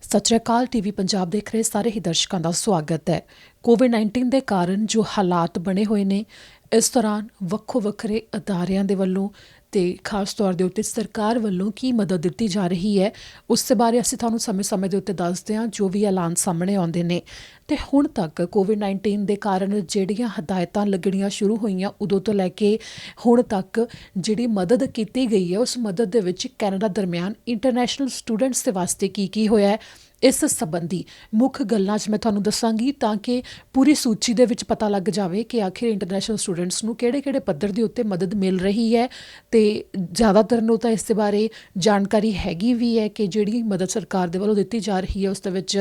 ਸਤਿ ਸ਼੍ਰੀ ਅਕਾਲ ਟੀਵੀ ਪੰਜਾਬ ਦੇਖ ਰਹੇ ਸਾਰੇ ਹੀ ਦਰਸ਼ਕਾਂ ਦਾ ਸਵਾਗਤ ਹੈ। ਕੋਵਿਡ-19 ਦੇ ਕਾਰਨ ਜੋ ਹਾਲਾਤ ਬਣੇ ਹੋਏ ਨੇ, ਇਸ ਦੌਰਾਨ ਵੱਖੋ ਵੱਖਰੇ ਅਦਾਰਿਆਂ ਦੇ ਵੱਲੋਂ ਤੇ ਖਾਸ ਤੌਰ ਦੇ ਉੱਤੇ ਸਰਕਾਰ ਵੱਲੋਂ ਕੀ ਮਦਦ ਦਿੱਤੀ ਜਾ ਰਹੀ ਹੈ, ਉਸ ਦੇ ਬਾਰੇ ਅਸੀਂ ਤੁਹਾਨੂੰ ਸਮੇਂ-ਸਮੇਂ ਦੇ ਉੱਤੇ ਦੱਸਦੇ ਹਾਂ ਜੋ ਵੀ ਐਲਾਨ ਸਾਹਮਣੇ ਆਉਂਦੇ ਨੇ। ਤੇ ਹੁਣ ਤੱਕ ਕੋਵਿਡ-19 ਦੇ ਕਾਰਨ ਜਿਹੜੀਆਂ ਹਦਾਇਤਾਂ ਲੱਗਣੀਆਂ ਸ਼ੁਰੂ ਹੋਈਆਂ ਉਦੋਂ ਤੋਂ ਲੈ ਕੇ ਹੁਣ ਤੱਕ ਜਿਹੜੀ ਮਦਦ ਕੀਤੀ ਗਈ ਹੈ, ਉਸ ਮਦਦ ਦੇ ਵਿੱਚ ਕੈਨੇਡਾ ਦਰਮਿਆਨ ਇੰਟਰਨੈਸ਼ਨਲ ਸਟੂਡੈਂਟਸ ਦੇ ਵਾਸਤੇ ਕੀ ਹੋਇਆ ਹੈ, ਇਸ ਸੰਬੰਧੀ ਮੁੱਖ ਗੱਲਾਂ 'ਚ ਮੈਂ ਤੁਹਾਨੂੰ ਦੱਸਾਂਗੀ ਤਾਂ ਕਿ ਪੂਰੀ ਸੂਚੀ ਦੇ ਵਿੱਚ ਪਤਾ ਲੱਗ ਜਾਵੇ ਕਿ ਆਖਿਰ ਇੰਟਰਨੈਸ਼ਨਲ ਸਟੂਡੈਂਟਸ ਨੂੰ ਕਿਹੜੇ ਪੱਧਰ ਦੇ ਉੱਤੇ ਮਦਦ ਮਿਲ ਰਹੀ ਹੈ। ਤੇ ਜ਼ਿਆਦਾਤਰ ਨੂੰ ਤਾਂ ਇਸ ਦੇ ਬਾਰੇ ਜਾਣਕਾਰੀ ਹੈਗੀ ਵੀ ਹੈ ਕਿ ਜਿਹੜੀ ਮਦਦ ਸਰਕਾਰ ਦੇ ਵੱਲੋਂ ਦਿੱਤੀ ਜਾ ਰਹੀ ਹੈ ਉਸ ਦੇ ਵਿੱਚ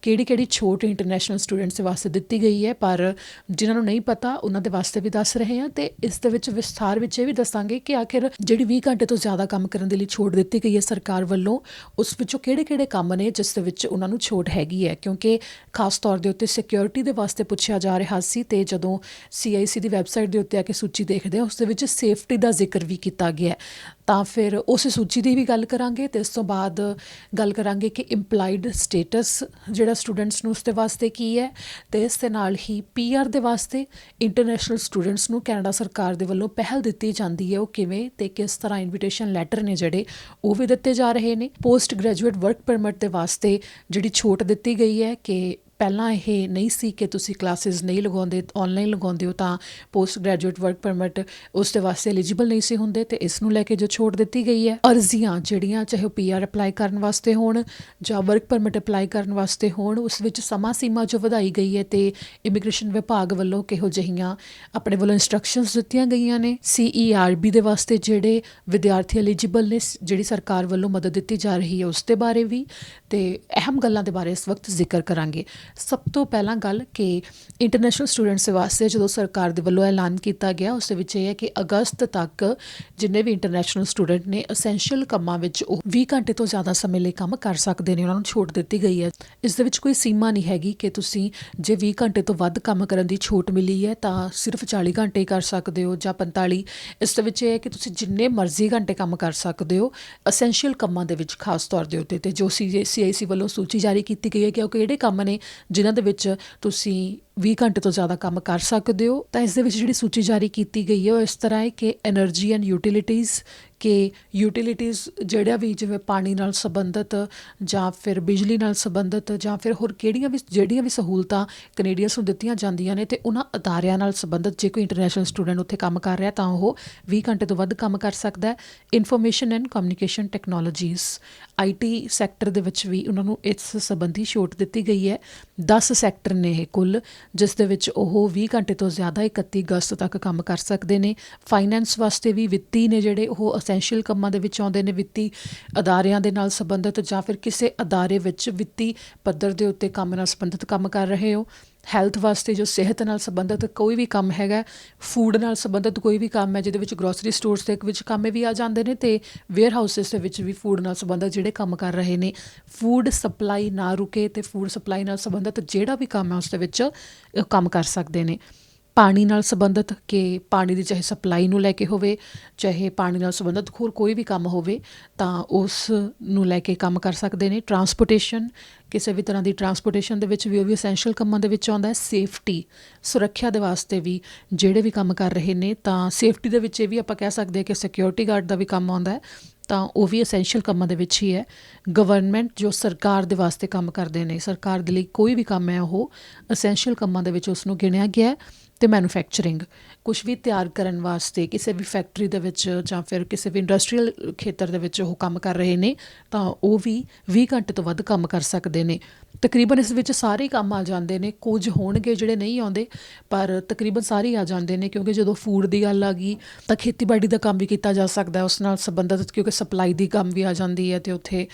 ਕਿਹੜੀ ਛੋਟ ਇੰਟਰਨੈਸ਼ਨਲ ਸਟੂਡੈਂਟਸ ਦੇ ਵਾਸਤੇ ਦਿੱਤੀ ਗਈ ਹੈ, ਪਰ ਜਿਨ੍ਹਾਂ ਨੂੰ ਨਹੀਂ ਪਤਾ ਉਹਨਾਂ ਦੇ ਵਾਸਤੇ ਵੀ ਦੱਸ ਰਹੇ ਹਾਂ। ਤੇ ਇਸ ਦੇ ਵਿੱਚ ਵਿਸਥਾਰ ਵਿੱਚ ਇਹ ਵੀ ਦੱਸਾਂਗੇ ਕਿ ਆਖਿਰ ਜਿਹੜੀ 20 ਘੰਟੇ ਤੋਂ ਜ਼ਿਆਦਾ ਕੰਮ ਕਰਨ ਦੇ ਲਈ ਛੋਟ ਦਿੱਤੀ ਗਈ ਹੈ ਸਰਕਾਰ ਵੱਲੋਂ, ਉਸ ਵਿੱਚੋਂ ਕਿਹੜੇ ਕੰਮ ਨੇ ਜਿਸ ਦੇ ਵਿੱਚ ਉਹਨਾਂ ਨੂੰ ਛੋਟ ਹੈਗੀ ਹੈ, ਕਿਉਂਕਿ ਖਾਸ ਤੌਰ ਦੇ ਉੱਤੇ ਸਿਕਿਉਰਿਟੀ ਦੇ ਵਾਸਤੇ ਪੁੱਛਿਆ ਜਾ ਰਿਹਾ ਸੀ। ਤੇ ਜਦੋਂ CIC ਦੀ ਵੈਬਸਾਈਟ ਦੇ ਉੱਤੇ ਆ ਕੇ ਸੂਚੀ ਦੇਖਦੇ ਹਾਂ ਉਸ ਦੇ ਵਿੱਚ ਸੇਫਟੀ ਦਾ ਜ਼ਿਕਰ ਵੀ ਕੀਤਾ ਗਿਆ, ਤਾਂ ਫਿਰ ਉਸ ਸੂਚੀ ਦੀ ਵੀ ਗੱਲ ਕਰਾਂਗੇ। ਤੇ ਇਸ ਤੋਂ ਬਾਅਦ ਗੱਲ ਕਰਾਂਗੇ ਕਿ ਇੰਪਲਾਈਡ ਸਟੇਟਸ ਜਿਹੜਾ ਸਟੂਡੈਂਟਸ ਨੂੰ ਉਸ ਦੇ ਵਾਸਤੇ ਕੀ ਹੈ, ਤੇ ਇਸ ਦੇ ਨਾਲ ਹੀ PR ਦੇ ਵਾਸਤੇ ਇੰਟਰਨੈਸ਼ਨਲ ਸਟੂਡੈਂਟਸ ਨੂੰ ਕੈਨੇਡਾ ਸਰਕਾਰ ਦੇ ਵੱਲੋਂ ਪਹਿਲ ਦਿੱਤੀ ਜਾਂਦੀ ਹੈ, ਉਹ ਕਿਵੇਂ ਤੇ ਕਿਸ ਤਰ੍ਹਾਂ ਇਨਵੀਟੇਸ਼ਨ ਲੈਟਰ ਨੇ ਜਿਹੜੇ ਉਹ ਵੀ ਦਿੱਤੇ ਜਾ ਰਹੇ ਨੇ। ਪੋਸਟ ਗ੍ਰੈਜੂਏਟ ਵਰਕ ਪਰਮਿਟ ਦੇ ਵਾਸਤੇ ਜਿਹੜੀ ਛੋਟ ਦਿੱਤੀ ਗਈ ਹੈ ਕਿ ਪਹਿਲਾਂ ਇਹ ਨਹੀਂ ਸੀ ਕਿ ਤੁਸੀਂ ਕਲਾਸਿਸ ਨਹੀਂ ਲਗਾਉਂਦੇ, ਆਨਲਾਈਨ ਲਗਾਉਂਦੇ ਹੋ ਤਾਂ ਪੋਸਟ ਗ੍ਰੈਜੂਏਟ ਵਰਕ ਪਰਮਿਟ ਉਸ ਦੇ ਵਾਸਤੇ ਐਲੀਜੀਬਲ ਨਹੀਂ ਸੀ ਹੁੰਦੇ, ਤੇ ਇਸ ਨੂੰ ਲੈ ਕੇ ਜੋ ਛੋਟ ਦਿੱਤੀ ਗਈ ਹੈ। ਅਰਜ਼ੀਆਂ ਜਿਹੜੀਆਂ ਚਾਹੇ ਉਹ PR ਅਪਲਾਈ ਕਰਨ ਵਾਸਤੇ ਹੋਣ ਜਾਂ ਵਰਕ ਪਰਮਿਟ ਅਪਲਾਈ ਕਰਨ ਵਾਸਤੇ ਹੋਣ, ਉਸ ਵਿੱਚ ਸਮਾਂ ਸੀਮਾ ਜੋ ਵਧਾਈ ਗਈ ਹੈ ਤੇ ਇਮੀਗ੍ਰੇਸ਼ਨ ਵਿਭਾਗ ਵੱਲੋਂ ਕਿਹੋ ਜਿਹੀਆਂ ਆਪਣੇ ਵੱਲੋਂ ਇੰਸਟਰਕਸ਼ਨਸ ਦਿੱਤੀਆਂ ਗਈਆਂ ਨੇ। CERB ਦੇ ਵਾਸਤੇ ਜਿਹੜੇ ਵਿਦਿਆਰਥੀ ਐਲੀਜੀਬਲ ਨੇ, ਜਿਹੜੀ ਸਰਕਾਰ ਵੱਲੋਂ ਮਦਦ ਦਿੱਤੀ ਜਾ ਰਹੀ ਹੈ ਉਸ ਦੇ ਬਾਰੇ ਵੀ ਤੇ ਅਹਿਮ ਗੱਲਾਂ ਦੇ ਬਾਰੇ ਇਸ ਵਕਤ ਜ਼ਿਕਰ ਕਰਾਂਗੇ। ਸਭ ਤੋਂ ਪਹਿਲਾਂ ਗੱਲ ਕਿ ਇੰਟਰਨੈਸ਼ਨਲ ਸਟੂਡੈਂਟਸ ਦੇ ਵਾਸਤੇ ਜਦੋਂ ਸਰਕਾਰ ਦੇ ਵੱਲੋਂ ਐਲਾਨ ਕੀਤਾ ਗਿਆ ਉਸ ਦੇ ਵਿੱਚ ਇਹ ਹੈ ਕਿ ਅਗਸਤ ਤੱਕ ਜਿੰਨੇ ਵੀ ਇੰਟਰਨੈਸ਼ਨਲ ਸਟੂਡੈਂਟ ਨੇ ਅਸੈਂਸ਼ੀਅਲ ਕੰਮਾਂ ਵਿੱਚ ਉਹ 20 ਘੰਟੇ ਤੋਂ ਜ਼ਿਆਦਾ ਸਮੇਂ ਲਈ ਕੰਮ ਕਰ ਸਕਦੇ ਨੇ, ਉਹਨਾਂ ਨੂੰ ਛੋਟ ਦਿੱਤੀ ਗਈ ਹੈ। ਇਸ ਦੇ ਵਿੱਚ ਕੋਈ ਸੀਮਾ ਨਹੀਂ ਹੈਗੀ ਕਿ ਤੁਸੀਂ ਜੇ 20 ਘੰਟੇ ਤੋਂ ਵੱਧ ਕੰਮ ਕਰਨ ਦੀ ਛੋਟ ਮਿਲੀ ਹੈ ਤਾਂ ਸਿਰਫ 40 ਘੰਟੇ ਹੀ ਕਰ ਸਕਦੇ ਹੋ ਜਾਂ 45। ਇਸ ਦੇ ਵਿੱਚ ਇਹ ਹੈ ਕਿ ਤੁਸੀਂ ਜਿੰਨੇ ਮਰਜ਼ੀ ਘੰਟੇ ਕੰਮ ਕਰ ਸਕਦੇ ਹੋ ਅਸੈਂਸ਼ੀਅਲ ਕੰਮਾਂ ਦੇ ਵਿੱਚ ਖਾਸ ਤੌਰ ਦੇ ਉੱਤੇ। ਤੇ ਜੋ CIC ਵੱਲੋਂ ਸੂਚੀ ਜਾਰੀ ਕੀਤੀ ਗਈ ਹੈ ਕਿ ਉਹ ਕਿਹੜੇ ਕੰਮ ਨੇ ਜਿਨ੍ਹਾਂ ਦੇ ਵਿੱਚ ਤੁਸੀਂ 20 ਘੰਟੇ ਤੋਂ ਜ਼ਿਆਦਾ ਕੰਮ ਕਰ ਸਕਦੇ ਹੋ, ਤਾਂ ਇਸ ਦੇ ਵਿੱਚ ਜਿਹੜੀ ਸੂਚੀ ਜਾਰੀ ਕੀਤੀ ਗਈ ਹੈ ਉਹ ਇਸ ਤਰ੍ਹਾਂ ਹੈ ਕਿ ਐਨਰਜੀ ਐਂਡ ਯੂਟਿਲਿਟੀਜ਼, ਕਿ ਯੂਟਿਲਿਟੀਜ਼ ਜਿਹੜਾ ਵੀ ਜਿਵੇਂ ਪਾਣੀ ਨਾਲ ਸੰਬੰਧਿਤ ਜਾਂ ਫਿਰ ਬਿਜਲੀ ਨਾਲ ਸੰਬੰਧਿਤ ਜਾਂ ਫਿਰ ਹੋਰ ਜਿਹੜੀਆਂ ਵੀ ਸਹੂਲਤਾਂ ਕੈਨੇਡੀਅਨਸ ਨੂੰ ਦਿੱਤੀਆਂ ਜਾਂਦੀਆਂ ਨੇ, ਤੇ ਉਹਨਾਂ ਅਦਾਰਿਆਂ ਨਾਲ ਸੰਬੰਧਿਤ ਜੇ ਕੋਈ ਇੰਟਰਨੈਸ਼ਨਲ ਸਟੂਡੈਂਟ ਉੱਥੇ ਕੰਮ ਕਰ ਰਿਹਾ ਤਾਂ ਉਹ 20 ਘੰਟੇ ਤੋਂ ਵੱਧ ਕੰਮ ਕਰ ਸਕਦਾ ਹੈ। Information and communication technologies IT sector ਦੇ ਵਿੱਚ ਵੀ ਉਹਨਾਂ ਨੂੰ ਇਸ ਸੰਬੰਧੀ ਛੋਟ ਦਿੱਤੀ ਗਈ ਹੈ। 10 ਸੈਕਟਰ ਨੇ ਇਹ ਕੁੱਲ, ਜਿਸ ਦੇ ਵਿੱਚ ਉਹ 20 ਘੰਟੇ ਤੋਂ ਜ਼ਿਆਦਾ 31 ਅਗਸਤ ਤੱਕ ਕੰਮ ਕਰ ਸਕਦੇ ਨੇ। ਫਾਈਨੈਂਸ ਵਾਸਤੇ ਵੀ ਵਿੱਤੀ ਨੇ ਜਿਹੜੇ ਉਹ ਅਸੈਂਸ਼ੀਅਲ ਕੰਮਾਂ ਦੇ ਵਿੱਚ ਆਉਂਦੇ ਨੇ, ਵਿੱਤੀ ਅਦਾਰਿਆਂ ਦੇ ਨਾਲ ਸੰਬੰਧਿਤ ਜਾਂ ਫਿਰ ਕਿਸੇ ਅਦਾਰੇ ਵਿੱਚ ਵਿੱਤੀ ਪੱਧਰ ਦੇ ਉੱਤੇ ਕੰਮ ਨਾਲ ਸੰਬੰਧਿਤ ਕੰਮ ਕਰ ਰਹੇ ਹੋ। ਹੈਲਥ ਵਾਸਤੇ ਜੋ ਸਿਹਤ ਨਾਲ ਸੰਬੰਧਿਤ ਕੋਈ ਵੀ ਕੰਮ ਹੈਗਾ, ਫੂਡ ਨਾਲ ਸੰਬੰਧਿਤ ਕੋਈ ਵੀ ਕੰਮ ਹੈ ਜਿਹਦੇ ਵਿੱਚ ਗਰੋਸਰੀ ਸਟੋਰਸ ਦੇ ਵਿੱਚ ਕੰਮ ਵੀ ਆ ਜਾਂਦੇ ਨੇ, ਤੇ ਵੇਅਰ ਹਾਊਸਿਸ ਦੇ ਵਿੱਚ ਵੀ ਫੂਡ ਨਾਲ ਸੰਬੰਧਿਤ ਜਿਹੜੇ ਕੰਮ ਕਰ ਰਹੇ ਨੇ, ਫੂਡ ਸਪਲਾਈ ਨਾ ਰੁਕੇ ਤੇ ਫੂਡ ਸਪਲਾਈ ਨਾਲ ਸੰਬੰਧਿਤ ਜਿਹੜਾ ਵੀ ਕੰਮ ਹੈ ਉਸ ਦੇ ਵਿੱਚ ਕੰਮ ਕਰ ਸਕਦੇ ਨੇ। ਪਾਣੀ ਨਾਲ ਸੰਬੰਧਿਤ ਕਿ ਪਾਣੀ ਦੀ ਚਾਹੇ ਸਪਲਾਈ ਨੂੰ ਲੈ ਕੇ ਹੋਵੇ, ਚਾਹੇ ਪਾਣੀ ਨਾਲ ਸੰਬੰਧਿਤ ਹੋਰ ਕੋਈ ਵੀ ਕੰਮ ਹੋਵੇ ਤਾਂ ਉਸ ਨੂੰ ਲੈ ਕੇ ਕੰਮ ਕਰ ਸਕਦੇ ਨੇ। ਟਰਾਂਸਪੋਰਟੇਸ਼ਨ, ਕਿਸੇ ਵੀ ਤਰ੍ਹਾਂ ਦੀ ਟਰਾਂਸਪੋਰਟੇਸ਼ਨ ਦੇ ਵਿੱਚ ਵੀ ਉਹ ਵੀ ਅਸੈਂਸ਼ੀਅਲ ਕੰਮਾਂ ਦੇ ਵਿੱਚ ਆਉਂਦਾ ਹੈ। ਸੇਫਟੀ, ਸੁਰੱਖਿਆ ਦੇ ਵਾਸਤੇ ਵੀ ਜਿਹੜੇ ਵੀ ਕੰਮ ਕਰ ਰਹੇ ਨੇ, ਤਾਂ ਸੇਫਟੀ ਦੇ ਵਿੱਚ ਇਹ ਵੀ ਆਪਾਂ ਕਹਿ ਸਕਦੇ ਹਾਂ ਕਿ ਸਿਕਿਉਰਿਟੀ ਗਾਰਡ ਦਾ ਵੀ ਕੰਮ ਆਉਂਦਾ ਹੈ, ਤਾਂ ਉਹ ਵੀ ਅਸੈਂਸ਼ੀਅਲ ਕੰਮਾਂ ਦੇ ਵਿੱਚ ਹੀ ਹੈ। ਗਵਰਨਮੈਂਟ ਜੋ ਸਰਕਾਰ ਦੇ ਵਾਸਤੇ ਕੰਮ ਕਰਦੇ ਨੇ, ਸਰਕਾਰ ਦੇ ਲਈ ਕੋਈ ਵੀ ਕੰਮ ਹੈ ਉਹ ਅਸੈਂਸ਼ੀਅਲ ਕੰਮਾਂ ਦੇ ਵਿੱਚ ਉਸ ਨੂੰ ਗਿਣਿਆ ਗਿਆ ਹੈ। ਤੇ ਮੈਨੂਫੈਕਚਰਿੰਗ, ਕੁਛ ਵੀ ਤਿਆਰ ਕਰਨ ਵਾਸਤੇ ਕਿਸੇ ਵੀ ਫੈਕਟਰੀ ਦੇ ਵਿੱਚ ਜਾਂ ਫਿਰ ਕਿਸੇ ਵੀ ਇੰਡਸਟਰੀਅਲ ਖੇਤਰ ਦੇ ਵਿੱਚ ਉਹ ਕੰਮ ਕਰ ਰਹੇ ਨੇ ਤਾਂ ਉਹ ਵੀ 20 ਘੰਟੇ ਤੋਂ ਵੱਧ ਕੰਮ ਕਰ ਸਕਦੇ ਨੇ। ਤਕਰੀਬਨ ਇਸ ਵਿੱਚ ਸਾਰੇ ਕੰਮ ਆ ਜਾਂਦੇ ਨੇ, ਕੁਝ ਹੋਣਗੇ ਜਿਹੜੇ ਨਹੀਂ ਆਉਂਦੇ ਪਰ ਤਕਰੀਬਨ ਸਾਰੇ ਆ ਜਾਂਦੇ ਨੇ, ਕਿਉਂਕਿ ਜਦੋਂ ਫੂਡ ਦੀ ਗੱਲ ਆ ਗਈ ਤਾਂ ਖੇਤੀਬਾੜੀ ਦਾ ਕੰਮ ਵੀ ਕੀਤਾ ਜਾ ਸਕਦਾ ਉਸ ਨਾਲ ਸੰਬੰਧਿਤ, ਕਿਉਂਕਿ ਸਪਲਾਈ ਦੀ ਕੰਮ ਵੀ ਆ ਜਾਂਦੀ ਹੈ। ਤੇ ਉੱਥੇ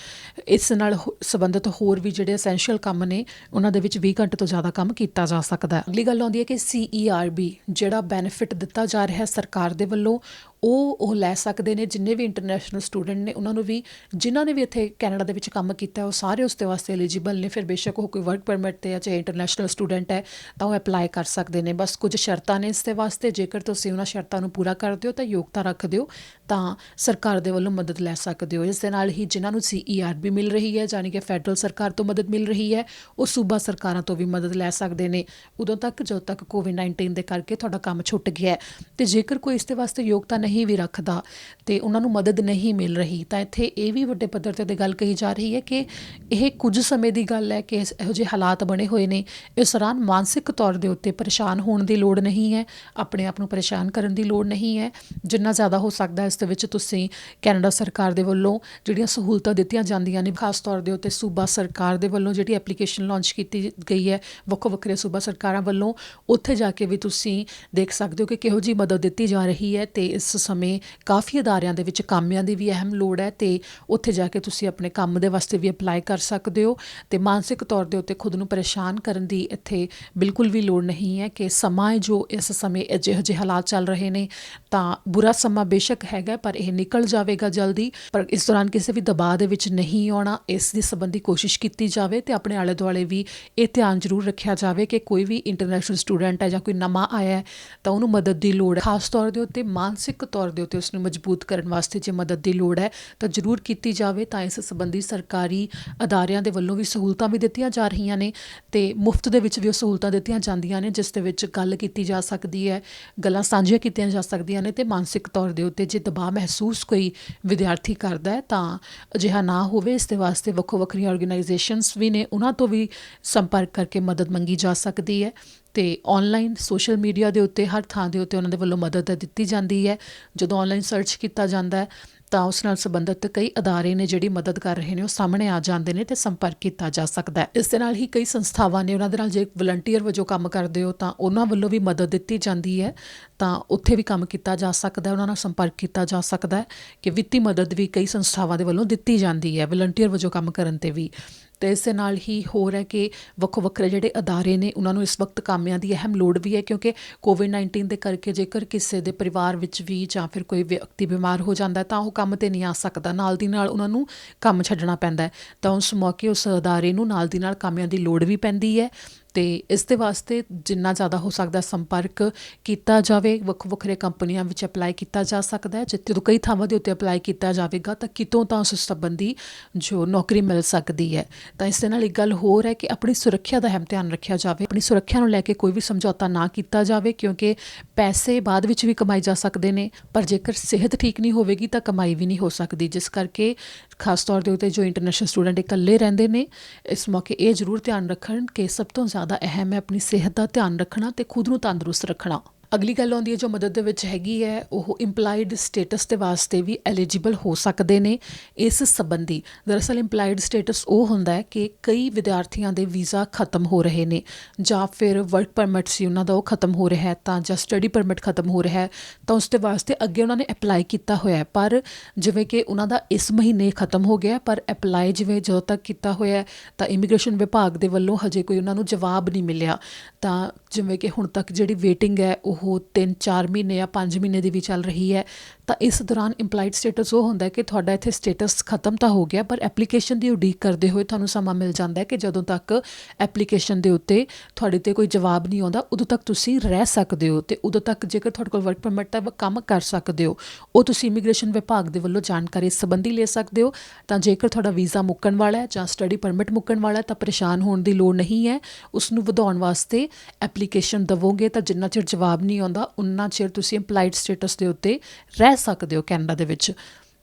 ਇਸ ਨਾਲ ਸੰਬੰਧਿਤ ਹੋਰ ਵੀ ਜਿਹੜੇ ਅਸੈਂਸ਼ੀਅਲ ਕੰਮ ਨੇ ਉਹਨਾਂ ਦੇ ਵਿੱਚ 20 ਘੰਟੇ ਤੋਂ ਜ਼ਿਆਦਾ ਕੰਮ ਕੀਤਾ ਜਾ ਸਕਦਾ। ਅਗਲੀ ਗੱਲ ਆਉਂਦੀ ਹੈ ਕਿ CERB ਜਿਹੜਾ ਬੈਨੀਫਿਟ ਦਿੱਤਾ ਜਾ ਰਿਹਾ ਸਰਕਾਰ ਦੇ ਵੱਲੋਂ ਉਹ ਲੈ ਸਕਦੇ ਨੇ। ਜਿੰਨੇ ਵੀ ਇੰਟਰਨੈਸ਼ਨਲ ਸਟੂਡੈਂਟ ਨੇ ਉਹਨਾਂ ਨੂੰ ਵੀ, ਜਿਨ੍ਹਾਂ ਨੇ ਵੀ ਇੱਥੇ ਕੈਨੇਡਾ ਦੇ ਵਿੱਚ ਕੰਮ ਕੀਤਾ ਉਹ ਸਾਰੇ ਉਸ ਦੇ ਵਾਸਤੇ ਐਲੀਜੀਬਲ ਨੇ। ਫਿਰ ਬੇਸ਼ੱਕ ਉਹ ਕੋਈ ਵਰਕ ਪਰਮਿਟ 'ਤੇ ਹੈ ਚਾਹੇ ਇੰਟਰਨੈਸ਼ਨਲ ਸਟੂਡੈਂਟ ਹੈ ਤਾਂ ਉਹ ਅਪਲਾਈ ਕਰ ਸਕਦੇ ਨੇ। ਬਸ ਕੁਝ ਸ਼ਰਤਾਂ ਨੇ ਇਸ ਦੇ ਵਾਸਤੇ, ਜੇਕਰ ਤੁਸੀਂ ਉਹਨਾਂ ਸ਼ਰਤਾਂ ਨੂੰ ਪੂਰਾ ਕਰਦੇ ਹੋ ਤਾਂ ਯੋਗਤਾ ਰੱਖਦੇ ਹੋ ਤਾਂ ਸਰਕਾਰ ਦੇ ਵੱਲੋਂ ਮਦਦ ਲੈ ਸਕਦੇ ਹੋ। ਇਸ ਦੇ ਨਾਲ ਹੀ ਜਿਨ੍ਹਾਂ ਨੂੰ CERB ਮਿਲ ਰਹੀ ਹੈ, ਯਾਨੀ ਕਿ ਫੈਡਰਲ ਸਰਕਾਰ ਤੋਂ ਮਦਦ ਮਿਲ ਰਹੀ ਹੈ, ਉਹ ਸੂਬਾ ਸਰਕਾਰਾਂ ਤੋਂ ਵੀ ਮਦਦ ਲੈ ਸਕਦੇ ਨੇ ਉਦੋਂ ਤੱਕ ਜਦੋਂ ਤੱਕ COVID-19 ਦੇ ਕਰਕੇ ਤੁਹਾਡਾ ਕੰਮ ਛੁੱਟ ਗਿਆ। ਅਤੇ ਜੇਕਰ ਕੋਈ ਇਸ ਦੇ ਵਾਸਤੇ ਯੋਗਤਾ ਨਹੀਂ ਵੀ ਰੱਖਦਾ ਅਤੇ ਉਹਨਾਂ ਨੂੰ ਮਦਦ ਨਹੀਂ ਮਿਲ ਰਹੀ ਤਾਂ ਇੱਥੇ ਇਹ ਵੀ ਵੱਡੇ ਪੱਧਰ 'ਤੇ ਗੱਲ ਕਹੀ ਜਾ ਰਹੀ ਹੈ ਕਿ ਇਹ ਕੁਝ ਸਮੇਂ ਦੀ ਗੱਲ ਹੈ ਕਿ ਇਹੋ ਜਿਹੇ ਹਾਲਾਤ ਬਣੇ ਹੋਏ ਨੇ। ਇਸ ਦੌਰਾਨ ਮਾਨਸਿਕ ਤੌਰ ਦੇ ਉੱਤੇ ਪਰੇਸ਼ਾਨ ਹੋਣ ਦੀ ਲੋੜ ਨਹੀਂ ਹੈ, ਆਪਣੇ ਆਪ ਨੂੰ ਪਰੇਸ਼ਾਨ ਕਰਨ ਦੀ ਲੋੜ ਨਹੀਂ ਹੈ। ਜਿੰਨਾ ਜ਼ਿਆਦਾ ਹੋ ਸਕਦਾ ਇਸ ਦੇ ਵਿੱਚ ਤੁਸੀਂ ਕੈਨੇਡਾ ਸਰਕਾਰ ਦੇ ਵੱਲੋਂ ਜਿਹੜੀਆਂ ਸਹੂਲਤਾਂ ਦਿੱਤੀਆਂ ਜਾਂਦੀਆਂ ਨੇ, ਖਾਸ ਤੌਰ ਦੇ ਉੱਤੇ ਸੂਬਾ ਸਰਕਾਰ ਦੇ ਵੱਲੋਂ ਜਿਹੜੀ ਐਪਲੀਕੇਸ਼ਨ ਲਾਂਚ ਕੀਤੀ ਗਈ ਹੈ ਵੱਖੋ ਵੱਖਰੇ ਸੂਬਾ ਸਰਕਾਰਾਂ ਵੱਲੋਂ, ਉੱਥੇ ਜਾ ਕੇ ਵੀ ਤੁਸੀਂ ਦੇਖ ਸਕਦੇ ਹੋ ਕਿ ਕਿਹੋ ਜਿਹੀ ਮਦਦ ਦਿੱਤੀ ਜਾ ਰਹੀ ਹੈ। ਅਤੇ ਇਸ ਸਮੇਂ ਕਾਫੀ ਅਦਾਰਿਆਂ ਦੇ ਵਿੱਚ ਕਾਮਿਆਂ ਦੀ ਵੀ ਅਹਿਮ ਲੋੜ ਹੈ ਅਤੇ ਉੱਥੇ ਜਾ ਕੇ ਤੁਸੀਂ ਆਪਣੇ ਕੰਮ ਦੇ ਵਾਸਤੇ ਵੀ ਅਪਲਾਈ ਕਰ ਸਕਦੇ ਹੋ। ਅਤੇ ਮਾਨਸਿਕ ਤੌਰ ਦੇ ਉੱਤੇ ਖੁਦ ਨੂੰ ਪਰੇਸ਼ਾਨ ਕਰਨ ਦੀ ਇੱਥੇ ਬਿਲਕੁਲ ਵੀ ਲੋੜ ਨਹੀਂ ਹੈ ਕਿ ਸਮਾਂ ਹੈ ਜੋ ਇਸ ਸਮੇਂ ਅਜਿਹੇ ਜਿਹੇ ਹਾਲਾਤ ਚੱਲ ਰਹੇ ਨੇ ਤਾਂ ਬੁਰਾ ਸਮਾਂ ਬੇਸ਼ੱਕ ਹੈਗਾ ਪਰ ਇਹ ਨਿਕਲ ਜਾਵੇਗਾ ਜਲਦੀ। ਪਰ ਇਸ ਦੌਰਾਨ ਕਿਸੇ ਵੀ ਦਬਾਅ ਦੇ ਵਿੱਚ ਨਹੀਂ ਆਉਣਾ, ਇਸ ਦੀ ਸੰਬੰਧੀ ਕੋਸ਼ਿਸ਼ ਕੀਤੀ ਜਾਵੇ ਅਤੇ ਆਪਣੇ ਆਲੇ ਦੁਆਲੇ ਵੀ ਇਹ ਧਿਆਨ ਜ਼ਰੂਰ ਰੱਖਿਆ ਜਾਵੇ ਕਿ ਕੋਈ ਵੀ ਇੰਟਰਨੈਸ਼ਨਲ ਸਟੂਡੈਂਟ ਹੈ ਜਾਂ ਕੋਈ ਨਵਾਂ ਆਇਆ ਹੈ ਤਾਂ ਉਹਨੂੰ ਮਦਦ ਦੀ ਲੋੜ ਹੈ। ਖਾਸ ਤੌਰ ਦੇ ਉੱਤੇ ਮਾਨਸਿਕ ਤੌਰ ਦੇ ਉੱਤੇ ਉਸਨੂੰ ਮਜ਼ਬੂਤ ਕਰਨ ਵਾਸਤੇ ਜੇ ਮਦਦ ਦੀ ਲੋੜ ਹੈ ਤਾਂ ਜ਼ਰੂਰ ਕੀਤੀ ਜਾਵੇ। ਤਾਂ ਇਸ ਸੰਬੰਧੀ ਸਰਕਾਰੀ ਅਦਾਰਿਆਂ ਦੇ ਵੱਲੋਂ ਵੀ ਸਹੂਲਤਾਂ ਵੀ ਦਿੱਤੀਆਂ ਜਾ ਰਹੀਆਂ ਨੇ ਅਤੇ ਮੁਫਤ ਦੇ ਵਿੱਚ ਵੀ ਉਹ ਸਹੂਲਤਾਂ ਦਿੱਤੀਆਂ ਜਾਂਦੀਆਂ ਨੇ ਜਿਸ ਦੇ ਵਿੱਚ ਗੱਲ ਕੀਤੀ ਜਾ ਸਕਦੀ ਹੈ, ਗੱਲਾਂ ਸਾਂਝੀਆਂ ਕੀਤੀਆਂ ਜਾ ਸਕਦੀਆਂ ਨੇ। ਅਤੇ ਮਾਨਸਿਕ ਤੌਰ ਦੇ ਉੱਤੇ ਜੇ ਦਬਾਅ ਮਹਿਸੂਸ ਕੋਈ ਵਿਦਿਆਰਥੀ ਕਰਦਾ ਹੈ ਤਾਂ ਅਜਿਹਾ ਨਾ ਹੋਵੇ, ਇਸ ਦੇ ਵਾਸਤੇ ਵੱਖੋ ਵੱਖਰੀਆਂ ਆਰਗੇਨਾਈਜੇਸ਼ਨਸ ਵੀ ਨੇ, ਉਹਨਾਂ ਤੋਂ ਵੀ ਸੰਪਰਕ ਕਰਕੇ ਮਦਦ ਮੰਗੀ ਜਾ ਸਕਦੀ ਹੈ। ਅਤੇ ਔਨਲਾਈਨ ਸੋਸ਼ਲ ਮੀਡੀਆ ਦੇ ਉੱਤੇ ਹਰ ਥਾਂ ਦੇ ਉੱਤੇ ਉਹਨਾਂ ਦੇ ਵੱਲੋਂ ਮਦਦ ਦਿੱਤੀ ਜਾਂਦੀ ਹੈ। ਜਦੋਂ ਔਨਲਾਈਨ ਸਰਚ ਕੀਤਾ ਜਾਂਦਾ ਹੈ ਤਾਂ ਉਸ ਨਾਲ ਸੰਬੰਧਿਤ ਕਈ ਅਦਾਰੇ ਨੇ ਜਿਹੜੀ ਮਦਦ ਕਰ ਰਹੇ ਨੇ ਉਹ ਸਾਹਮਣੇ ਆ ਜਾਂਦੇ ਨੇ ਅਤੇ ਸੰਪਰਕ ਕੀਤਾ ਜਾ ਸਕਦਾ ਹੈ। ਇਸ ਦੇ ਨਾਲ ਹੀ ਕਈ ਸੰਸਥਾਵਾਂ ਨੇ, ਉਹਨਾਂ ਦੇ ਨਾਲ ਜੇ ਵਲੰਟੀਅਰ ਵਜੋਂ ਕੰਮ ਕਰਦੇ ਹੋ ਤਾਂ ਉਹਨਾਂ ਵੱਲੋਂ ਵੀ ਮਦਦ ਦਿੱਤੀ ਜਾਂਦੀ ਹੈ ਤਾਂ ਉੱਥੇ ਵੀ ਕੰਮ ਕੀਤਾ ਜਾ ਸਕਦਾ, ਉਹਨਾਂ ਨਾਲ ਸੰਪਰਕ ਕੀਤਾ ਜਾ ਸਕਦਾ ਹੈ ਕਿ ਵਿੱਤੀ ਮਦਦ ਵੀ ਕਈ ਸੰਸਥਾਵਾਂ ਦੇ ਵੱਲੋਂ ਦਿੱਤੀ ਜਾਂਦੀ ਹੈ ਵਲੰਟੀਅਰ ਵਜੋਂ ਕੰਮ ਕਰਨ 'ਤੇ ਵੀ। ਅਤੇ ਇਸ ਦੇ ਨਾਲ ਹੀ ਹੋਰ ਹੈ ਕਿ ਵੱਖੋ ਵੱਖਰੇ ਜਿਹੜੇ ਅਦਾਰੇ ਨੇ ਉਹਨਾਂ ਨੂੰ ਇਸ ਵਕਤ ਕਾਮਿਆਂ ਦੀ ਅਹਿਮ ਲੋੜ ਵੀ ਹੈ ਕਿਉਂਕਿ COVID-19 ਦੇ ਕਰਕੇ ਜੇਕਰ ਕਿਸੇ ਦੇ ਪਰਿਵਾਰ ਵਿੱਚ ਵੀ ਜਾਂ ਫਿਰ ਕੋਈ ਵਿਅਕਤੀ ਬਿਮਾਰ ਹੋ ਜਾਂਦਾ ਤਾਂ ਉਹ ਕੰਮ 'ਤੇ ਨਹੀਂ ਆ ਸਕਦਾ, ਨਾਲ ਦੀ ਨਾਲ ਉਹਨਾਂ ਨੂੰ ਕੰਮ ਛੱਡਣਾ ਪੈਂਦਾ ਤਾਂ ਉਸ ਮੌਕੇ ਉਸ ਅਦਾਰੇ ਨੂੰ ਨਾਲ ਦੀ ਨਾਲ ਕਾਮਿਆਂ ਦੀ ਲੋੜ ਵੀ ਪੈਂਦੀ ਹੈ। ਅਤੇ ਇਸ ਦੇ ਵਾਸਤੇ ਜਿੰਨਾ ਜ਼ਿਆਦਾ ਹੋ ਸਕਦਾ ਸੰਪਰਕ ਕੀਤਾ ਜਾਵੇ। ਵੱਖੋ ਵੱਖਰੇ ਕੰਪਨੀਆਂ ਵਿੱਚ ਅਪਲਾਈ ਕੀਤਾ ਜਾ ਸਕਦਾ ਹੈ। ਜਦੋਂ ਕਈ ਥਾਵਾਂ ਦੇ ਉੱਤੇ ਅਪਲਾਈ ਕੀਤਾ ਜਾਵੇਗਾ ਤਾਂ ਕਿਤੋਂ ਤਾਂ ਉਸ ਸੰਬੰਧੀ ਜੋ ਨੌਕਰੀ ਮਿਲ ਸਕਦੀ ਹੈ। ਤਾਂ ਇਸ ਦੇ ਨਾਲ ਇੱਕ ਗੱਲ ਹੋਰ ਹੈ ਕਿ ਆਪਣੀ ਸੁਰੱਖਿਆ ਦਾ ਅਹਿਮ ਧਿਆਨ ਰੱਖਿਆ ਜਾਵੇ। ਆਪਣੀ ਸੁਰੱਖਿਆ ਨੂੰ ਲੈ ਕੇ ਕੋਈ ਵੀ ਸਮਝੌਤਾ ਨਾ ਕੀਤਾ ਜਾਵੇ ਕਿਉਂਕਿ ਪੈਸੇ ਬਾਅਦ ਵਿੱਚ ਵੀ ਕਮਾਏ ਜਾ ਸਕਦੇ ਨੇ ਪਰ ਜੇਕਰ ਸਿਹਤ ਠੀਕ ਨਹੀਂ ਹੋਵੇਗੀ ਤਾਂ ਕਮਾਈ ਵੀ ਨਹੀਂ ਹੋ ਸਕਦੀ। ਜਿਸ ਕਰਕੇ ਖਾਸ ਤੌਰ ਦੇ ਉੱਤੇ ਜੋ ਇੰਟਰਨੈਸ਼ਨਲ ਸਟੂਡੈਂਟ ਇਕੱਲੇ ਰਹਿੰਦੇ ਨੇ ਇਸ ਮੌਕੇ ਇਹ ਜ਼ਰੂਰ ਧਿਆਨ ਰੱਖਣ ਕਿ ਸਭ ਤੋਂ ਜ਼ਿਆਦਾ ਅਹਿਮ ਹੈ ਆਪਣੀ ਸਿਹਤ ਦਾ ਧਿਆਨ ਰੱਖਣਾ ਅਤੇ ਖੁਦ ਨੂੰ ਤੰਦਰੁਸਤ ਰੱਖਣਾ। ਅਗਲੀ ਗੱਲ ਆਉਂਦੀ ਹੈ ਜੋ ਮਦਦ ਦੇ ਵਿੱਚ ਹੈਗੀ ਹੈ, ਉਹ ਇੰਪਲਾਈਡ ਸਟੇਟਸ ਦੇ ਵਾਸਤੇ ਵੀ ਐਲੀਜੀਬਲ ਹੋ ਸਕਦੇ ਨੇ। ਇਸ ਸੰਬੰਧੀ ਦਰਅਸਲ ਇੰਪਲਾਈਡ ਸਟੇਟਸ ਉਹ ਹੁੰਦਾ ਹੈ ਕਿ ਕਈ ਵਿਦਿਆਰਥੀਆਂ ਦੇ ਵੀਜ਼ਾ ਖਤਮ ਹੋ ਰਹੇ ਨੇ ਜਾਂ ਫਿਰ ਵਰਕ ਪਰਮਿਟ ਸੀ ਉਹਨਾਂ ਦਾ ਉਹ ਖਤਮ ਹੋ ਰਿਹਾ ਹੈ ਤਾਂ ਜਾਂ ਸਟੱਡੀ ਪਰਮਿਟ ਖਤਮ ਹੋ ਰਿਹਾ ਹੈ ਤਾਂ ਉਸ ਦੇ ਵਾਸਤੇ ਅੱਗੇ ਉਹਨਾਂ ਨੇ ਅਪਲਾਈ ਕੀਤਾ ਹੋਇਆ ਪਰ ਜਿਵੇਂ ਕਿ ਉਹਨਾਂ ਦਾ ਇਸ ਮਹੀਨੇ ਖਤਮ ਹੋ ਗਿਆ ਪਰ ਅਪਲਾਈ ਜਿਵੇਂ ਜਦੋਂ ਤੱਕ ਕੀਤਾ ਹੋਇਆ ਤਾਂ ਇਮੀਗ੍ਰੇਸ਼ਨ ਵਿਭਾਗ ਦੇ ਵੱਲੋਂ ਹਜੇ ਕੋਈ ਉਹਨਾਂ ਨੂੰ ਜਵਾਬ ਨਹੀਂ ਮਿਲਿਆ। ਤਾਂ ਜਿਵੇਂ ਕਿ ਹੁਣ ਤੱਕ ਜਿਹੜੀ ਵੇਟਿੰਗ ਹੈ ਉਹ 3-4 ਮਹੀਨੇ ਜਾਂ 5 ਮਹੀਨੇ ਦੀ ਵੀ ਚੱਲ ਰਹੀ ਹੈ ਤਾਂ ਇਸ ਦੌਰਾਨ ਇੰਪਲਾਈਡ ਸਟੇਟਸ ਉਹ ਹੁੰਦਾ ਕਿ ਤੁਹਾਡਾ ਇੱਥੇ ਸਟੇਟਸ ਖਤਮ ਤਾਂ ਹੋ ਗਿਆ ਪਰ ਐਪਲੀਕੇਸ਼ਨ ਦੀ ਉਡੀਕ ਕਰਦੇ ਹੋਏ ਤੁਹਾਨੂੰ ਸਮਾਂ ਮਿਲ ਜਾਂਦਾ ਹੈ ਕਿ ਜਦੋਂ ਤੱਕ ਐਪਲੀਕੇਸ਼ਨ ਦੇ ਉੱਤੇ ਤੁਹਾਡੇ 'ਤੇ ਕੋਈ ਜਵਾਬ ਨਹੀਂ ਆਉਂਦਾ ਉਦੋਂ ਤੱਕ ਤੁਸੀਂ ਰਹਿ ਸਕਦੇ ਹੋ ਅਤੇ ਉਦੋਂ ਤੱਕ ਜੇਕਰ ਤੁਹਾਡੇ ਕੋਲ ਵਰਕ ਪਰਮਿਟ ਦਾ ਕੰਮ ਕਰ ਸਕਦੇ ਹੋ ਉਹ ਤੁਸੀਂ ਇਮੀਗ੍ਰੇਸ਼ਨ ਵਿਭਾਗ ਦੇ ਵੱਲੋਂ ਜਾਣਕਾਰੀ ਇਸ ਸੰਬੰਧੀ ਲੈ ਸਕਦੇ ਹੋ। ਤਾਂ ਜੇਕਰ ਤੁਹਾਡਾ ਵੀਜ਼ਾ ਮੁੱਕਣ ਵਾਲਾ ਹੈ ਜਾਂ ਸਟੱਡੀ ਪਰਮਿਟ ਮੁੱਕਣ ਵਾਲਾ ਤਾਂ ਪਰੇਸ਼ਾਨ ਹੋਣ ਦੀ ਲੋੜ ਨਹੀਂ ਹੈ। ਉਸ ਨੂੰ ਵਧਾਉਣ ਵਾਸਤੇ ਐਪਲੀਕੇਸ਼ਨ ਦੇਵੋਗੇ ਤਾਂ ਜਿੰਨਾ ਚਿਰ ਜਵਾਬ ਨਹੀਂ ਆਉਂਦਾ ਉਨਾ ਚਿਰ ਤੁਸੀਂ ਇੰਪਲਾਈਡ ਸਟੇਟਸ ਦੇ ਉੱਤੇ ਰਹਿ ਸਕਦੇ ਹੋ ਕੈਨੇਡਾ ਦੇ ਵਿੱਚ।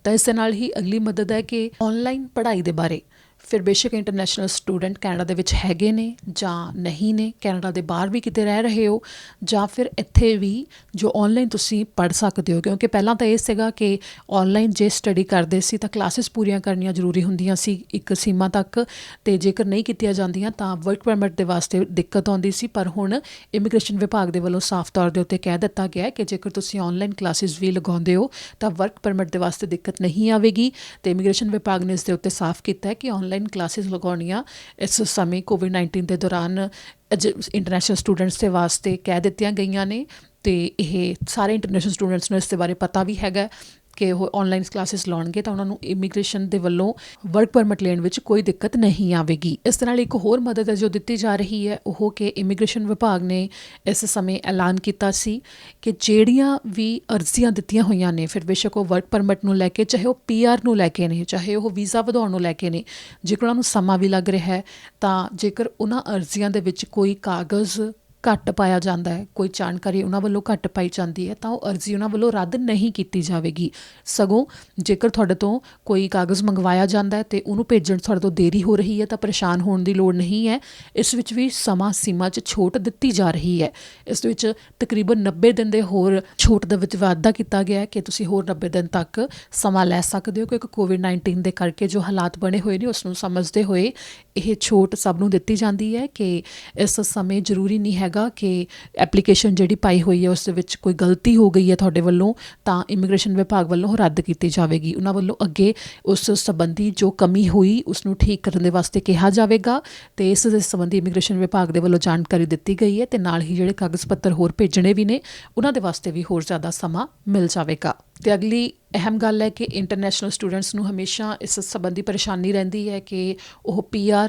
ਤਾਂ ਇਸ ਦੇ ਨਾਲ ਹੀ ਅਗਲੀ ਮਦਦ ਹੈ ਕਿ ਔਨਲਾਈਨ ਪੜ੍ਹਾਈ ਦੇ ਬਾਰੇ ਫਿਰ ਬੇਸ਼ੱਕ ਇੰਟਰਨੈਸ਼ਨਲ ਸਟੂਡੈਂਟ ਕੈਨੇਡਾ ਦੇ ਵਿੱਚ ਹੈਗੇ ਨੇ ਜਾਂ ਨਹੀਂ ਨੇ, ਕੈਨੇਡਾ ਦੇ ਬਾਹਰ ਵੀ ਕਿਤੇ ਰਹਿ ਰਹੇ ਹੋ ਜਾਂ ਫਿਰ ਇੱਥੇ ਵੀ ਜੋ ਔਨਲਾਈਨ ਤੁਸੀਂ ਪੜ੍ਹ ਸਕਦੇ ਹੋ ਕਿਉਂਕਿ ਪਹਿਲਾਂ ਤਾਂ ਇਹ ਸੀਗਾ ਕਿ ਔਨਲਾਈਨ ਜੇ ਸਟੱਡੀ ਕਰਦੇ ਸੀ ਤਾਂ ਕਲਾਸਿਸ ਪੂਰੀਆਂ ਕਰਨੀਆਂ ਜ਼ਰੂਰੀ ਹੁੰਦੀਆਂ ਸੀ ਇੱਕ ਸੀਮਾ ਤੱਕ ਅਤੇ ਜੇਕਰ ਨਹੀਂ ਕੀਤੀਆਂ ਜਾਂਦੀਆਂ ਤਾਂ ਵਰਕ ਪਰਮਿਟ ਦੇ ਵਾਸਤੇ ਦਿੱਕਤ ਆਉਂਦੀ ਸੀ। ਪਰ ਹੁਣ ਇਮੀਗ੍ਰੇਸ਼ਨ ਵਿਭਾਗ ਦੇ ਵੱਲੋਂ ਸਾਫ਼ ਤੌਰ ਦੇ ਉੱਤੇ ਕਹਿ ਦਿੱਤਾ ਗਿਆ ਕਿ ਜੇਕਰ ਤੁਸੀਂ ਔਨਲਾਈਨ ਕਲਾਸਿਸ ਵੀ ਲਗਾਉਂਦੇ ਹੋ ਤਾਂ ਵਰਕ ਪਰਮਿਟ ਦੇ ਵਾਸਤੇ ਦਿੱਕਤ ਨਹੀਂ ਆਵੇਗੀ ਅਤੇ ਇਮੀਗ੍ਰੇਸ਼ਨ ਵਿਭਾਗ ਨੇ ਇਸ ਦੇ ਉੱਤੇ ਸਾਫ਼ ਕੀਤਾ ਹੈ ਕਿ ਔਨਲਾਈਨ ਕਲਾਸਿਸ ਲਗਾਉਣੀਆਂ ਇਸ ਸਮੇਂ COVID-19 ਦੇ ਦੌਰਾਨ ਇੰਟਰਨੈਸ਼ਨਲ ਸਟੂਡੈਂਟਸ ਦੇ ਵਾਸਤੇ ਕਹਿ ਦਿੱਤੀਆਂ ਗਈਆਂ ਨੇ ਤੇ ਇਹ ਸਾਰੇ ਇੰਟਰਨੈਸ਼ਨਲ ਸਟੂਡੈਂਟਸ ਨੂੰ ਇਸ ਦੇ ਬਾਰੇ ਪਤਾ ਵੀ ਹੈਗਾ ਕਿ ਉਹ ਆਨਲਾਈਨ ਕਲਾਸਿਸ ਲਾਉਣਗੇ ਤਾਂ ਉਹਨਾਂ ਨੂੰ ਇਮੀਗ੍ਰੇਸ਼ਨ ਦੇ ਵੱਲੋਂ ਵਰਕ ਪਰਮਿਟ ਲੈਣ ਵਿੱਚ ਕੋਈ ਦਿੱਕਤ ਨਹੀਂ ਆਵੇਗੀ। ਇਸ ਦੇ ਨਾਲ ਇੱਕ ਹੋਰ ਮਦਦ ਹੈ ਜੋ ਦਿੱਤੀ ਜਾ ਰਹੀ ਹੈ, ਉਹ ਕਿ ਇਮੀਗ੍ਰੇਸ਼ਨ ਵਿਭਾਗ ਨੇ ਇਸ ਸਮੇਂ ਐਲਾਨ ਕੀਤਾ ਸੀ ਕਿ ਜਿਹੜੀਆਂ ਵੀ ਅਰਜ਼ੀਆਂ ਦਿੱਤੀਆਂ ਹੋਈਆਂ ਨੇ, ਫਿਰ ਬੇਸ਼ੱਕ ਉਹ ਵਰਕ ਪਰਮਿਟ ਨੂੰ ਲੈ ਕੇ, ਚਾਹੇ ਉਹ PR ਨੂੰ ਲੈ ਕੇ ਨੇ, ਚਾਹੇ ਉਹ ਵੀਜ਼ਾ ਵਧਾਉਣ ਨੂੰ ਲੈ ਕੇ ਨੇ, ਜੇਕਰ ਉਹਨਾਂ ਨੂੰ ਸਮਾਂ ਵੀ ਲੱਗ ਰਿਹਾ ਹੈ ਤਾਂ ਜੇਕਰ ਉਹਨਾਂ ਅਰਜ਼ੀਆਂ ਦੇ ਵਿੱਚ ਕੋਈ ਕਾਗਜ਼ ਘੱਟ ਪਾਇਆ ਜਾਂਦਾ ਹੈ, ਕੋਈ ਜਾਣਕਾਰੀ ਉਹਨਾਂ ਵੱਲੋਂ ਘੱਟ ਪਾਈ ਜਾਂਦੀ ਹੈ, ਤਾਂ ਉਹ ਅਰਜ਼ੀ ਉਹਨਾਂ ਵੱਲੋਂ ਰੱਦ ਨਹੀਂ ਕੀਤੀ ਜਾਵੇਗੀ। ਸਗੋਂ ਜੇਕਰ ਤੁਹਾਡੇ ਤੋਂ ਕੋਈ ਕਾਗਜ਼ ਮੰਗਵਾਇਆ ਜਾਂਦਾ ਹੈ ਅਤੇ ਉਹਨੂੰ ਭੇਜਣ 'ਚ ਤੁਹਾਡੇ ਤੋਂ ਦੇਰੀ ਹੋ ਰਹੀ ਹੈ ਤਾਂ ਪਰੇਸ਼ਾਨ ਹੋਣ ਦੀ ਲੋੜ ਨਹੀਂ ਹੈ। ਇਸ ਵਿੱਚ ਵੀ ਸਮਾਂ ਸੀਮਾ 'ਚ ਛੋਟ ਦਿੱਤੀ ਜਾ ਰਹੀ ਹੈ। ਇਸ ਵਿੱਚ ਤਕਰੀਬਨ 90 ਦਿਨ ਦੇ ਹੋਰ ਛੋਟ ਦੇ ਵਿੱਚ ਵਾਧਾ ਕੀਤਾ ਗਿਆ ਹੈ ਕਿ ਤੁਸੀਂ ਹੋਰ 90 ਦਿਨ ਤੱਕ ਸਮਾਂ ਲੈ ਸਕਦੇ ਹੋ, ਕਿਉਂਕਿ ਕੋਵਿਡ-19 ਦੇ ਕਰਕੇ ਜੋ ਹਾਲਾਤ ਬਣੇ ਹੋਏ ਨੇ ਉਸ ਨੂੰ ਸਮਝਦੇ ਹੋਏ ਇਹ ਛੋਟ ਸਭ ਨੂੰ ਦਿੱਤੀ ਜਾਂਦੀ ਹੈ ਕਿ ਇਸ ਸਮੇਂ ਜ਼ਰੂਰੀ ਨਹੀਂ ਹੈ ਕਿ ਐਪਲੀਕੇਸ਼ਨ ਜਿਹੜੀ ਪਾਈ ਹੋਈ ਹੈ ਉਸ ਦੇ ਵਿੱਚ ਕੋਈ ਗਲਤੀ ਹੋ ਗਈ ਹੈ ਤੁਹਾਡੇ ਵੱਲੋਂ ਤਾਂ ਇਮੀਗ੍ਰੇਸ਼ਨ ਵਿਭਾਗ ਵੱਲੋਂ ਰੱਦ ਕੀਤੀ ਜਾਵੇਗੀ। ਉਹਨਾਂ ਵੱਲੋਂ ਅੱਗੇ ਉਸ ਸੰਬੰਧੀ ਜੋ ਕਮੀ ਹੋਈ ਉਸ ਨੂੰ ਠੀਕ ਕਰਨ ਦੇ ਵਾਸਤੇ ਕਿਹਾ ਜਾਵੇਗਾ ਅਤੇ ਇਸ ਦੇ ਸੰਬੰਧੀ ਇਮੀਗ੍ਰੇਸ਼ਨ ਵਿਭਾਗ ਦੇ ਵੱਲੋਂ ਜਾਣਕਾਰੀ ਦਿੱਤੀ ਗਈ ਹੈ ਅਤੇ ਨਾਲ ਹੀ ਜਿਹੜੇ ਕਾਗਜ਼ ਪੱਤਰ ਹੋਰ ਭੇਜਣੇ ਵੀ ਨੇ ਉਹਨਾਂ ਦੇ ਵਾਸਤੇ ਵੀ ਹੋਰ ਜ਼ਿਆਦਾ ਸਮਾਂ ਮਿਲ ਜਾਵੇਗਾ। ਅਤੇ ਅਗਲੀ ਅਹਿਮ ਗੱਲ ਹੈ ਕਿ ਇੰਟਰਨੈਸ਼ਨਲ ਸਟੂਡੈਂਟਸ ਨੂੰ ਹਮੇਸ਼ਾ ਇਸ ਸੰਬੰਧੀ ਪਰੇਸ਼ਾਨੀ ਰਹਿੰਦੀ ਹੈ ਕਿ ਉਹ PR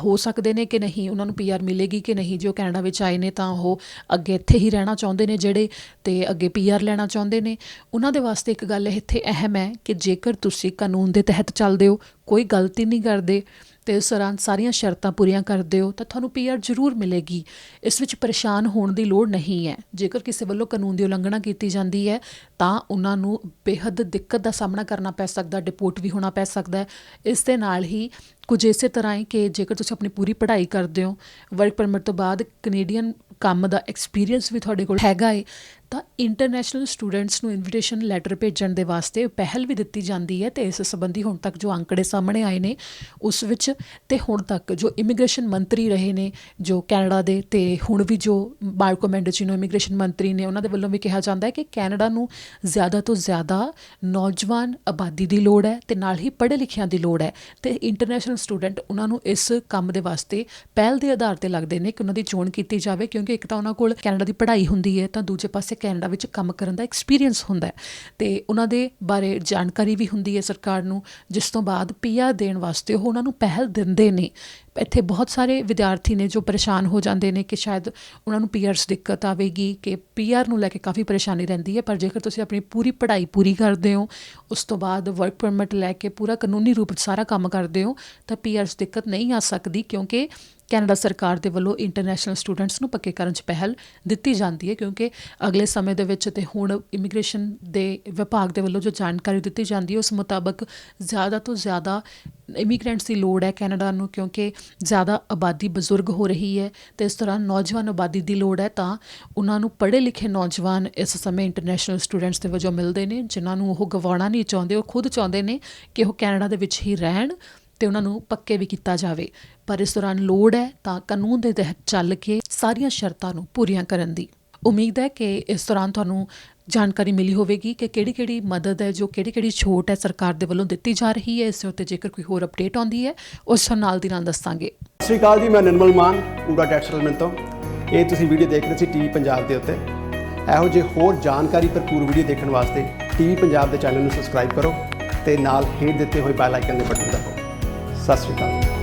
ਹੋ ਸਕਦੇ ਨੇ ਕਿ ਨਹੀਂ, ਉਹਨਾਂ ਨੂੰ PR ਮਿਲੇਗੀ ਕਿ ਨਹੀਂ। ਜੇ ਉਹ ਕੈਨੇਡਾ ਵਿੱਚ ਆਏ ਨੇ ਤਾਂ ਉਹ ਅੱਗੇ ਇੱਥੇ ਹੀ ਰਹਿਣਾ ਚਾਹੁੰਦੇ ਨੇ ਜਿਹੜੇ, ਅਤੇ ਅੱਗੇ PR ਲੈਣਾ ਚਾਹੁੰਦੇ ਨੇ, ਉਹਨਾਂ ਦੇ ਵਾਸਤੇ ਇੱਕ ਗੱਲ ਇੱਥੇ ਅਹਿਮ ਹੈ ਕਿ ਜੇਕਰ ਤੁਸੀਂ ਕਾਨੂੰਨ ਦੇ ਤਹਿਤ ਚੱਲਦੇ ਹੋ, ਕੋਈ ਗਲਤੀ ਨਹੀਂ ਕਰਦੇ ਅਤੇ ਇਸ ਦੌਰਾਨ ਸਾਰੀਆਂ ਸ਼ਰਤਾਂ ਪੂਰੀਆਂ ਕਰਦੇ ਹੋ ਤਾਂ ਤੁਹਾਨੂੰ PR ਜ਼ਰੂਰ ਮਿਲੇਗੀ। ਇਸ ਵਿੱਚ ਪਰੇਸ਼ਾਨ ਹੋਣ ਦੀ ਲੋੜ ਨਹੀਂ ਹੈ। ਜੇਕਰ ਕਿਸੇ ਵੱਲੋਂ ਕਾਨੂੰਨ ਦੀ ਉਲੰਘਣਾ ਕੀਤੀ ਜਾਂਦੀ ਹੈ ਤਾਂ ਉਹਨਾਂ ਨੂੰ ਬੇਹੱਦ ਦਿੱਕਤ ਦਾ ਸਾਹਮਣਾ ਕਰਨਾ ਪੈ ਸਕਦਾ, ਡਿਪੋਰਟ ਵੀ ਹੋਣਾ ਪੈ ਸਕਦਾ ਹੈ। ਇਸ ਦੇ ਨਾਲ ਹੀ ਕੁਝ ਇਸੇ ਤਰ੍ਹਾਂ ਹੀ ਕਿ ਜੇਕਰ ਤੁਸੀਂ ਆਪਣੀ ਪੂਰੀ ਪੜ੍ਹਾਈ ਕਰਦੇ ਹੋ, ਵਰਕ ਪਰਮਿਟ ਤੋਂ ਬਾਅਦ ਕੈਨੇਡੀਅਨ ਕੰਮ ਦਾ ਐਕਸਪੀਰੀਅੰਸ ਵੀ ਤੁਹਾਡੇ ਕੋਲ ਹੈਗਾ ਏ, ਤਾਂ ਇੰਟਰਨੈਸ਼ਨਲ ਸਟੂਡੈਂਟਸ ਨੂੰ ਇਨਵੀਟੇਸ਼ਨ ਲੈਟਰ ਭੇਜਣ ਦੇ ਵਾਸਤੇ ਪਹਿਲ ਵੀ ਦਿੱਤੀ ਜਾਂਦੀ ਹੈ। ਅਤੇ ਇਸ ਸੰਬੰਧੀ ਹੁਣ ਤੱਕ ਜੋ ਅੰਕੜੇ ਸਾਹਮਣੇ ਆਏ ਨੇ ਉਸ ਵਿੱਚ ਅਤੇ ਹੁਣ ਤੱਕ ਜੋ ਇਮੀਗ੍ਰੇਸ਼ਨ ਮੰਤਰੀ ਰਹੇ ਨੇ ਜੋ ਕੈਨੇਡਾ ਦੇ, ਅਤੇ ਹੁਣ ਵੀ ਜੋ ਮਾਰਕੋ ਮੈਂਡੇਚੀਨੋ ਇਮੀਗ੍ਰੇਸ਼ਨ ਮੰਤਰੀ ਨੇ, ਉਹਨਾਂ ਦੇ ਵੱਲੋਂ ਵੀ ਕਿਹਾ ਜਾਂਦਾ ਹੈ ਕਿ ਕੈਨੇਡਾ ਨੂੰ ਜ਼ਿਆਦਾ ਤੋਂ ਜ਼ਿਆਦਾ ਨੌਜਵਾਨ ਆਬਾਦੀ ਦੀ ਲੋੜ ਹੈ ਅਤੇ ਨਾਲ ਹੀ ਪੜ੍ਹੇ ਲਿਖਿਆਂ ਦੀ ਲੋੜ ਹੈ। ਅਤੇ ਇੰਟਰਨੈਸ਼ਨਲ ਸਟੂਡੈਂਟ ਉਹਨਾਂ ਨੂੰ ਇਸ ਕੰਮ ਦੇ ਵਾਸਤੇ ਪਹਿਲ ਦੇ ਆਧਾਰ 'ਤੇ ਲੱਗਦੇ ਨੇ ਕਿ ਉਹਨਾਂ ਦੀ ਚੋਣ ਕੀਤੀ ਜਾਵੇ, ਕਿਉਂਕਿ ਇੱਕ ਤਾਂ ਉਹਨਾਂ ਕੋਲ ਕੈਨੇਡਾ ਦੀ ਪੜ੍ਹਾਈ ਹੁੰਦੀ ਹੈ ਤਾਂ ਦੂਜੇ ਪਾਸੇ ਕੈਨੇਡਾ ਵਿੱਚ ਕੰਮ ਕਰਨ ਦਾ ਐਕਸਪੀਰੀਅੰਸ ਹੁੰਦਾ ਹੈ ਅਤੇ ਉਹਨਾਂ ਦੇ ਬਾਰੇ ਜਾਣਕਾਰੀ ਵੀ ਹੁੰਦੀ ਹੈ ਸਰਕਾਰ ਨੂੰ, ਜਿਸ ਤੋਂ ਬਾਅਦ PR ਦੇਣ ਵਾਸਤੇ ਉਹ ਉਹਨਾਂ ਨੂੰ ਪਹਿਲ ਦਿੰਦੇ ਨੇ। ਇੱਥੇ ਬਹੁਤ ਸਾਰੇ ਵਿਦਿਆਰਥੀ ਨੇ ਜੋ ਪਰੇਸ਼ਾਨ ਹੋ ਜਾਂਦੇ ਨੇ ਕਿ ਸ਼ਾਇਦ ਉਹਨਾਂ ਨੂੰ PR 'ਚ ਦਿੱਕਤ ਆਵੇਗੀ, ਕਿ PR ਨੂੰ ਲੈ ਕੇ ਕਾਫੀ ਪਰੇਸ਼ਾਨੀ ਰਹਿੰਦੀ ਹੈ। ਪਰ ਜੇਕਰ ਤੁਸੀਂ ਆਪਣੀ ਪੂਰੀ ਪੜ੍ਹਾਈ ਪੂਰੀ ਕਰਦੇ ਹੋ, ਉਸ ਤੋਂ ਬਾਅਦ ਵਰਕ ਪਰਮਿਟ ਲੈ ਕੇ ਪੂਰਾ ਕਾਨੂੰਨੀ ਰੂਪ 'ਚ ਸਾਰਾ ਕੰਮ ਕਰਦੇ ਹੋ ਤਾਂ PR 'ਚ ਦਿੱਕਤ ਨਹੀਂ ਆ ਸਕਦੀ, ਕਿਉਂਕਿ ਕੈਨੇਡਾ ਸਰਕਾਰ ਦੇ ਵੱਲੋਂ ਇੰਟਰਨੈਸ਼ਨਲ ਸਟੂਡੈਂਟਸ ਨੂੰ ਪੱਕੇ ਕਰਨ 'ਚ ਪਹਿਲ ਦਿੱਤੀ ਜਾਂਦੀ ਹੈ। ਕਿਉਂਕਿ ਅਗਲੇ ਸਮੇਂ ਦੇ ਵਿੱਚ ਅਤੇ ਹੁਣ ਇਮੀਗ੍ਰੇਸ਼ਨ ਦੇ ਵਿਭਾਗ ਦੇ ਵੱਲੋਂ ਜੋ ਜਾਣਕਾਰੀ ਦਿੱਤੀ ਜਾਂਦੀ ਹੈ ਉਸ ਮੁਤਾਬਕ ਜ਼ਿਆਦਾ ਤੋਂ ਜ਼ਿਆਦਾ ਇਮੀਗਰੈਂਟਸ ਦੀ ਲੋੜ ਹੈ ਕੈਨੇਡਾ ਨੂੰ, ਕਿਉਂਕਿ ਜ਼ਿਆਦਾ ਆਬਾਦੀ ਬਜ਼ੁਰਗ ਹੋ ਰਹੀ ਹੈ ਅਤੇ ਇਸ ਦੌਰਾਨ ਨੌਜਵਾਨ ਆਬਾਦੀ ਦੀ ਲੋੜ ਹੈ। ਤਾਂ ਉਹਨਾਂ ਨੂੰ ਪੜ੍ਹੇ ਲਿਖੇ ਨੌਜਵਾਨ ਇਸ ਸਮੇਂ ਇੰਟਰਨੈਸ਼ਨਲ ਸਟੂਡੈਂਟਸ ਦੇ ਵਜੋਂ ਮਿਲਦੇ ਨੇ, ਜਿਨ੍ਹਾਂ ਨੂੰ ਉਹ ਗਵਾਉਣਾ ਨਹੀਂ ਚਾਹੁੰਦੇ। ਉਹ ਖੁਦ ਚਾਹੁੰਦੇ ਨੇ ਕਿ ਉਹ ਕੈਨੇਡਾ ਦੇ ਵਿੱਚ ਹੀ ਰਹਿਣ ਅਤੇ ਉਹਨਾਂ ਨੂੰ ਪੱਕੇ ਵੀ ਕੀਤਾ ਜਾਵੇ। ਪਰ ਇਸ ਦੌਰਾਨ ਲੋੜ ਹੈ ਤਾਂ ਕਾਨੂੰਨ ਦੇ ਤਹਿਤ ਚੱਲ ਕੇ ਸਾਰੀਆਂ ਸ਼ਰਤਾਂ ਨੂੰ ਪੂਰੀਆਂ ਕਰਨ ਦੀ। ਉਮੀਦ ਹੈ ਕਿ ਇਸ ਦੌਰਾਨ ਤੁਹਾਨੂੰ ਜਾਣਕਾਰੀ ਮਿਲੀ ਹੋਵੇਗੀ ਕਿ ਕਿਹੜੀ ਮਦਦ ਹੈ, ਜੋ ਕਿਹੜੀ ਛੋਟ ਹੈ ਸਰਕਾਰ ਦੇ ਵੱਲੋਂ ਦਿੱਤੀ ਜਾ ਰਹੀ ਹੈ। ਇਸ ਦੇ ਉੱਤੇ ਜੇਕਰ ਕੋਈ ਹੋਰ ਅਪਡੇਟ ਆਉਂਦੀ ਹੈ ਉਸ ਨਾਲ ਦੀ ਨਾਲ ਦੱਸਾਂਗੇ। ਸਤਿ ਸ਼੍ਰੀ ਅਕਾਲ ਜੀ, ਮੈਂ ਨਿਰਮਲ ਮਾਨ ਪੂਰਾ ਟੈਕਸਟਾਈਲ ਤੋਂ। ਇਹ ਤੁਸੀਂ ਵੀਡੀਓ ਦੇਖ ਰਹੇ ਸੀ TV ਪੰਜਾਬ ਦੇ ਉੱਤੇ। ਇਹੋ ਜਿਹੇ ਹੋਰ ਜਾਣਕਾਰੀ ਭਰਪੂਰ ਵੀਡੀਓ ਦੇਖਣ ਵਾਸਤੇ TV ਪੰਜਾਬ ਦੇ ਚੈਨਲ ਨੂੰ ਸਬਸਕ੍ਰਾਈਬ ਕਰੋ ਅਤੇ ਨਾਲ ਹੇਠ ਦਿੱਤੇ ਹੋਏ ਬੈਲ ਆਈਕਨ ਦੇ ਬਟਨ ਦਬਾਓ। ਸਤਿ ਸ਼੍ਰੀ ਅਕਾਲ।